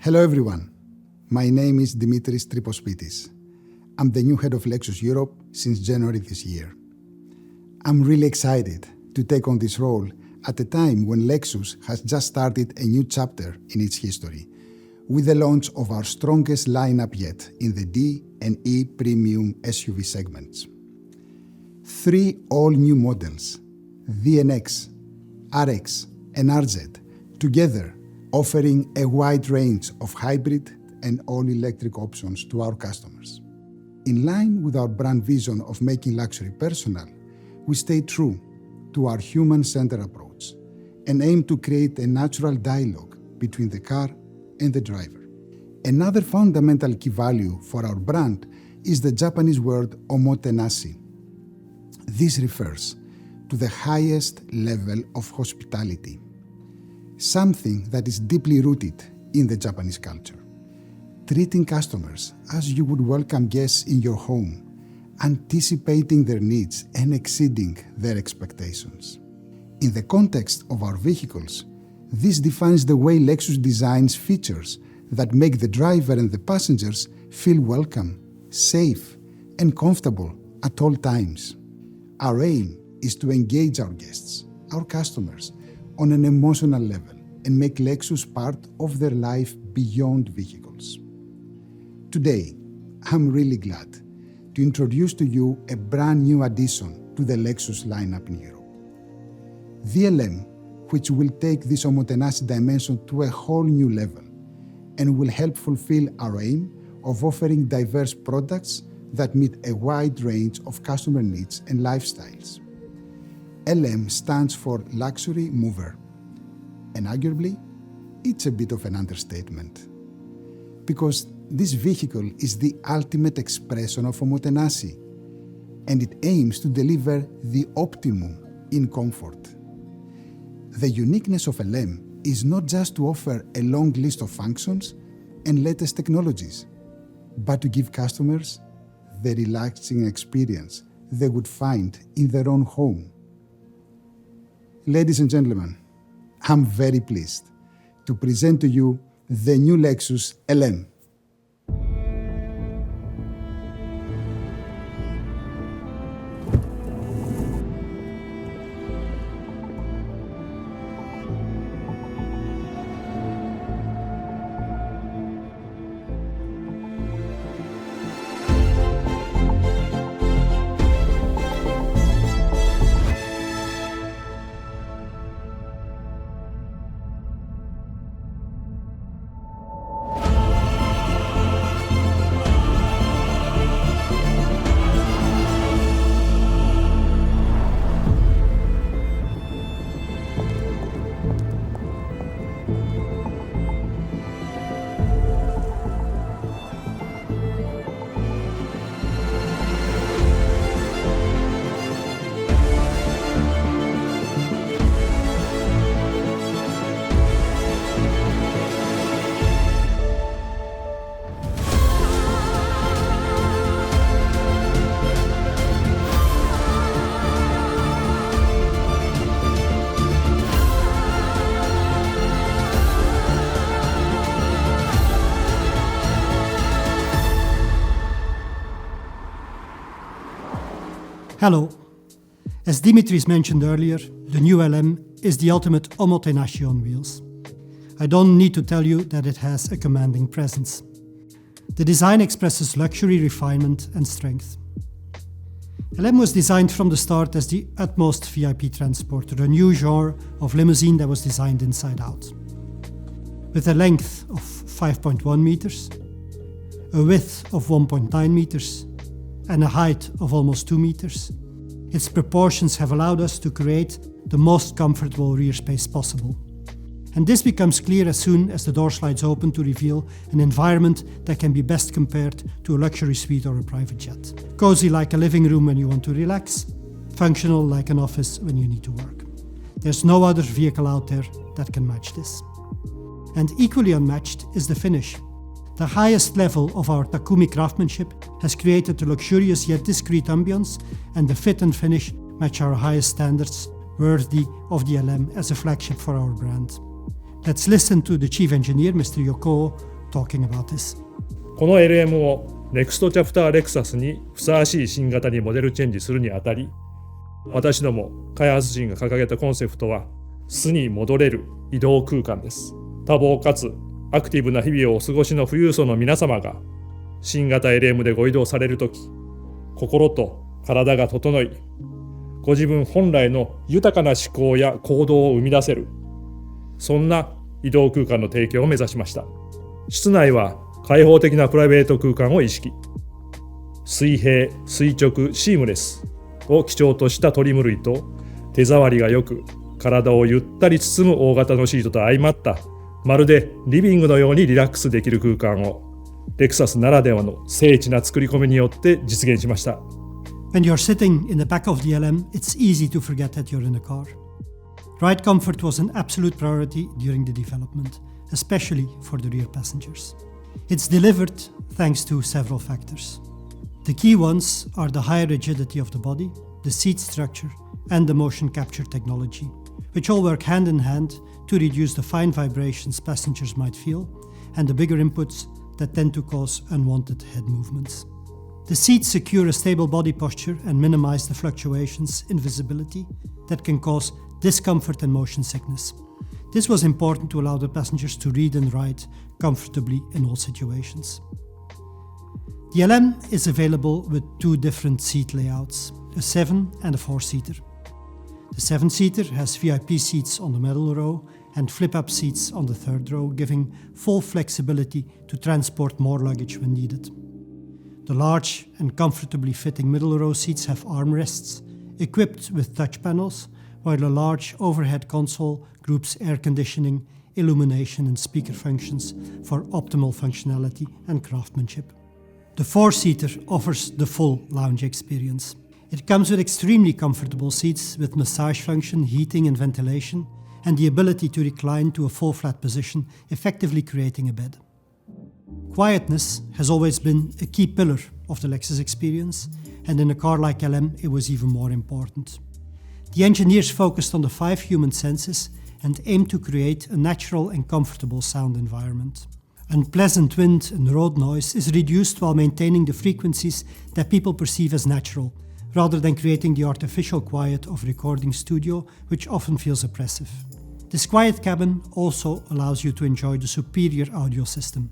Hello everyone, my name is Dimitris Tripospitis. I'm the new head of Lexus Europe since January this year. I'm really excited to take on this role at a time when Lexus has just started a new chapter in its history, with the launch of our strongest lineup yet in the D and E premium SUV segments. 3 all-new models, the NX, RX and RZ, together offering a wide range of hybrid and all-electric options to our customers. In line with our brand vision of making luxury personal, we stay true to our human-centered approach and aim to create a natural dialogue between the car and the driver. Another fundamental key value for our brand is the Japanese word omotenashi. This refers to the highest level of hospitality, something that is deeply rooted in the Japanese culture. Treating customers as you would welcome guests in your home, anticipating their needs and exceeding their expectations. In the context of our vehicles, this defines the way Lexus designs features that make the driver and the passengers feel welcome, safe, and comfortable at all times. Our aim is to engage our guests, our customers, on an emotional level and make Lexus part of their life beyond vehicles. Today, I'm really glad to introduce to you a brand new addition to the Lexus lineup in Europe. The LM, which will take this omotenashi dimension to a whole new level and will help fulfill our aim of offering diverse products that meet a wide range of customer needs and lifestyles. LM stands for Luxury Mover, and arguably, it's a bit of an understatement, because this vehicle is the ultimate expression of omotenashi, and it aims to deliver the optimum in comfort. The uniqueness of LM is not just to offer a long list of functions and latest technologies, but to give customers the relaxing experience they would find in their own home. Ladies and gentlemen, I'm very pleased to present to you the new Lexus LM. Hello. As Dimitris mentioned earlier, the new LM is the ultimate omotenashi on wheels. I don't need to tell you that it has a commanding presence. The design expresses luxury, refinement, and strength. LM was designed from the start as the utmost VIP transporter, a new genre of limousine that was designed inside out. With a length of 5.1 meters, a width of 1.9 meters, and a height of almost 2 meters, its proportions have allowed us to create the most comfortable rear space possible. And this becomes clear as soon as the door slides open to reveal an environment that can be best compared to a luxury suite or a private jet. Cozy like a living room when you want to relax, functional like an office when you need to work. There's no other vehicle out there that can match this. And equally unmatched is the finish. The highest level of our Takumi craftsmanship has created a luxurious yet discreet ambience, and the fit and finish match our highest standards, worthy of the LM as a flagship for our brand. Let's listen to the chief engineer, Mr. Yoko, talking about this. この LM を Next Chapter Lexus にふさわしい新型にモデルチェンジするにあたり、私ども開発陣が掲げたコンセプトは素に戻れる移動空間です。多忙かつアクティブな日々をお過ごしの富裕層の皆様が新型 LM でご移動されるとき、心と体が整い、ご自分本来の豊かな思考や行動を生み出せる、そんな移動空間の提供を目指しました。室内は開放的なプライベート空間を意識。水平、垂直、シームレスを基調としたトリム類と手触りが良く、体をゆったり包む大型のシートと相まった、まるでリビングのようにリラックスできる空間を、レクサスならではの精緻な作り込みによって実現しました。When you're sitting in the back of the LM, it's easy to forget that you're in a car. Ride comfort was an absolute priority during the development, especially for the rear passengers. It's delivered thanks to several factors. The key ones are the high rigidity of the body, the seat structure, and the motion capture technology, which all work hand in hand to reduce the fine vibrations passengers might feel and the bigger inputs that tend to cause unwanted head movements. The seats secure a stable body posture and minimize the fluctuations in visibility that can cause discomfort and motion sickness. This was important to allow the passengers to read and ride comfortably in all situations. The LM is available with two different seat layouts, a 7 and a 4-seater. The 7-seater has VIP seats on the middle row and flip-up seats on the third row, giving full flexibility to transport more luggage when needed. The large and comfortably fitting middle row seats have armrests equipped with touch panels, while a large overhead console groups air conditioning, illumination and speaker functions for optimal functionality and craftsmanship. The 4-seater offers the full lounge experience. It comes with extremely comfortable seats with massage function, heating and ventilation, and the ability to recline to a full flat position, effectively creating a bed. Quietness has always been a key pillar of the Lexus experience, and in a car like LM it was even more important. The engineers focused on the 5 human senses and aimed to create a natural and comfortable sound environment. Unpleasant wind and road noise is reduced while maintaining the frequencies that people perceive as natural, rather than creating the artificial quiet of a recording studio, which often feels oppressive. This quiet cabin also allows you to enjoy the superior audio system.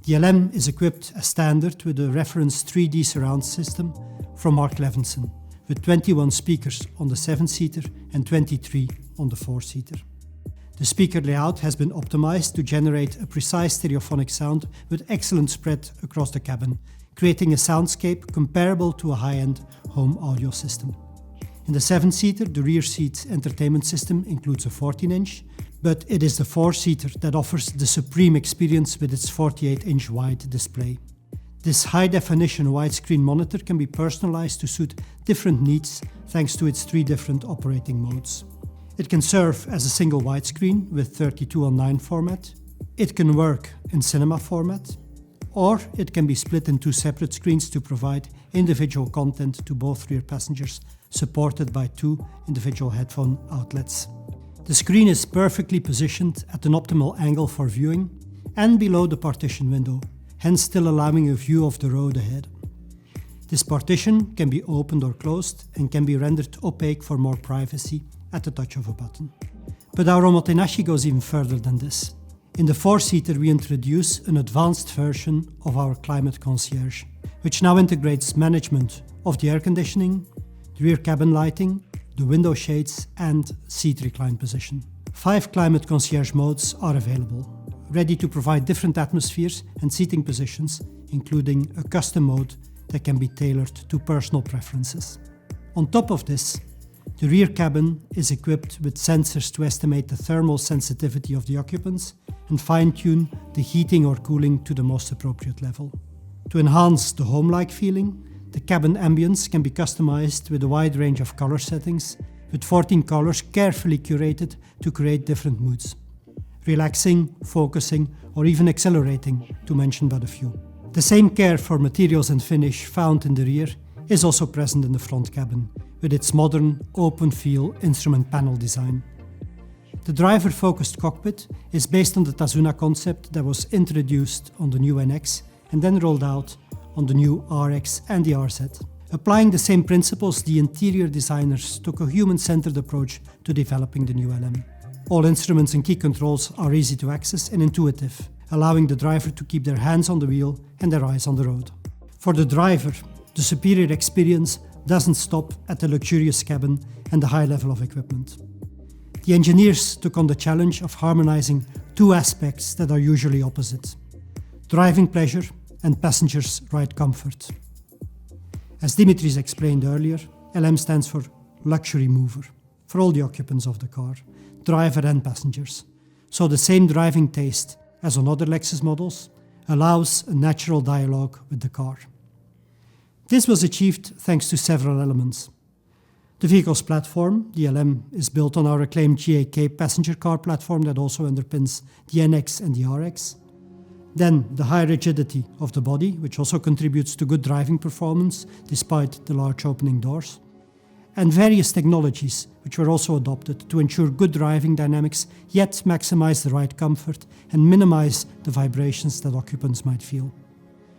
The LM is equipped as standard with a reference 3D surround system from Mark Levinson, with 21 speakers on the 7-seater and 23 on the 4-seater. The speaker layout has been optimized to generate a precise stereophonic sound with excellent spread across the cabin, creating a soundscape comparable to a high-end home audio system. In the 7-seater, the rear seat entertainment system includes a 14-inch, but it is the 4-seater that offers the supreme experience with its 48-inch wide display. This high-definition widescreen monitor can be personalized to suit different needs thanks to its 3 different operating modes. It can serve as a single widescreen with 32:9 format, it can work in cinema format, or it can be split in 2 separate screens to provide individual content to both rear passengers, supported by 2 individual headphone outlets. The screen is perfectly positioned at an optimal angle for viewing and below the partition window, hence still allowing a view of the road ahead. This partition can be opened or closed and can be rendered opaque for more privacy at the touch of a button. But our Omotenashi goes even further than this. In the 4-seater we introduce an advanced version of our Climate Concierge, which now integrates management of the air conditioning, the rear cabin lighting, the window shades and seat recline position. 5 Climate Concierge modes are available, ready to provide different atmospheres and seating positions, including a custom mode that can be tailored to personal preferences. On top of this, the rear cabin is equipped with sensors to estimate the thermal sensitivity of the occupants and fine-tune the heating or cooling to the most appropriate level. To enhance the home-like feeling, the cabin ambience can be customized with a wide range of color settings, with 14 colors carefully curated to create different moods. Relaxing, focusing, or even exhilarating, to mention but a few. The same care for materials and finish found in the rear is also present in the front cabin, with its modern, open-feel instrument panel design. The driver-focused cockpit is based on the Tazuna concept that was introduced on the new NX and then rolled out on the new RX and the RZ. Applying the same principles, the interior designers took a human-centered approach to developing the new LM. All instruments and key controls are easy to access and intuitive, allowing the driver to keep their hands on the wheel and their eyes on the road. For the driver, the superior experience doesn't stop at the luxurious cabin and the high level of equipment. The engineers took on the challenge of harmonizing two aspects that are usually opposite: driving pleasure and passengers' ride comfort. As Dimitris explained earlier, LM stands for luxury mover, for all the occupants of the car, driver and passengers. So the same driving taste as on other Lexus models allows a natural dialogue with the car. This was achieved thanks to several elements. The vehicle's platform, the LM, is built on our acclaimed GAK passenger car platform that also underpins the NX and the RX. Then the high rigidity of the body, which also contributes to good driving performance despite the large opening doors. And various technologies which were also adopted to ensure good driving dynamics, yet maximize the ride comfort and minimize the vibrations that occupants might feel.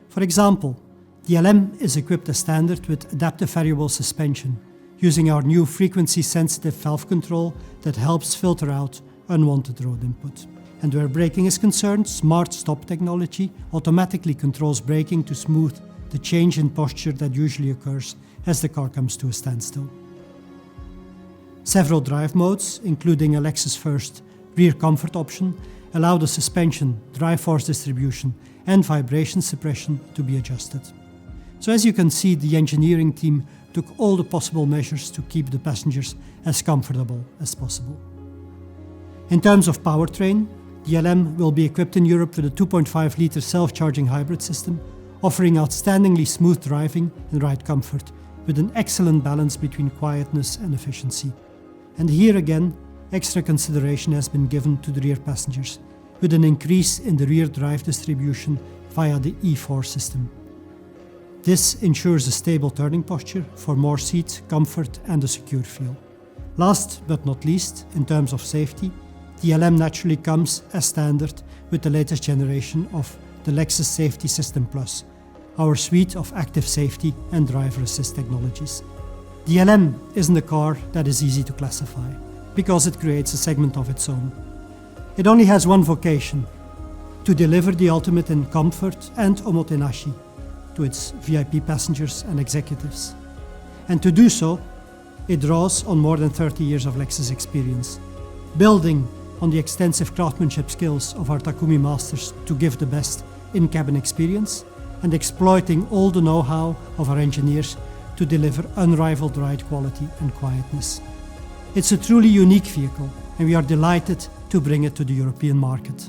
For example, the LM is equipped as standard with adaptive variable suspension, using our new frequency-sensitive valve control that helps filter out unwanted road input. And where braking is concerned, smart stop technology automatically controls braking to smooth the change in posture that usually occurs as the car comes to a standstill. Several drive modes, including a Lexus First rear comfort option, allow the suspension, drive force distribution, and vibration suppression to be adjusted. So as you can see, the engineering team took all the possible measures to keep the passengers as comfortable as possible. In terms of powertrain, the LM will be equipped in Europe with a 2.5-litre self-charging hybrid system, offering outstandingly smooth driving and ride comfort, with an excellent balance between quietness and efficiency. And here again, extra consideration has been given to the rear passengers, with an increase in the rear drive distribution via the E4 system. This ensures a stable turning posture for more seat comfort and a secure feel. Last but not least, in terms of safety, the LM naturally comes as standard with the latest generation of the Lexus Safety System Plus, our suite of active safety and driver assist technologies. The LM isn't a car that is easy to classify, because it creates a segment of its own. It only has one vocation: to deliver the ultimate in comfort and omotenashi to its VIP passengers and executives. And to do so, it draws on more than 30 years of Lexus experience, building on the extensive craftsmanship skills of our Takumi masters to give the best in-cabin experience, and exploiting all the know-how of our engineers to deliver unrivaled ride quality and quietness. It's a truly unique vehicle, and we are delighted to bring it to the European market.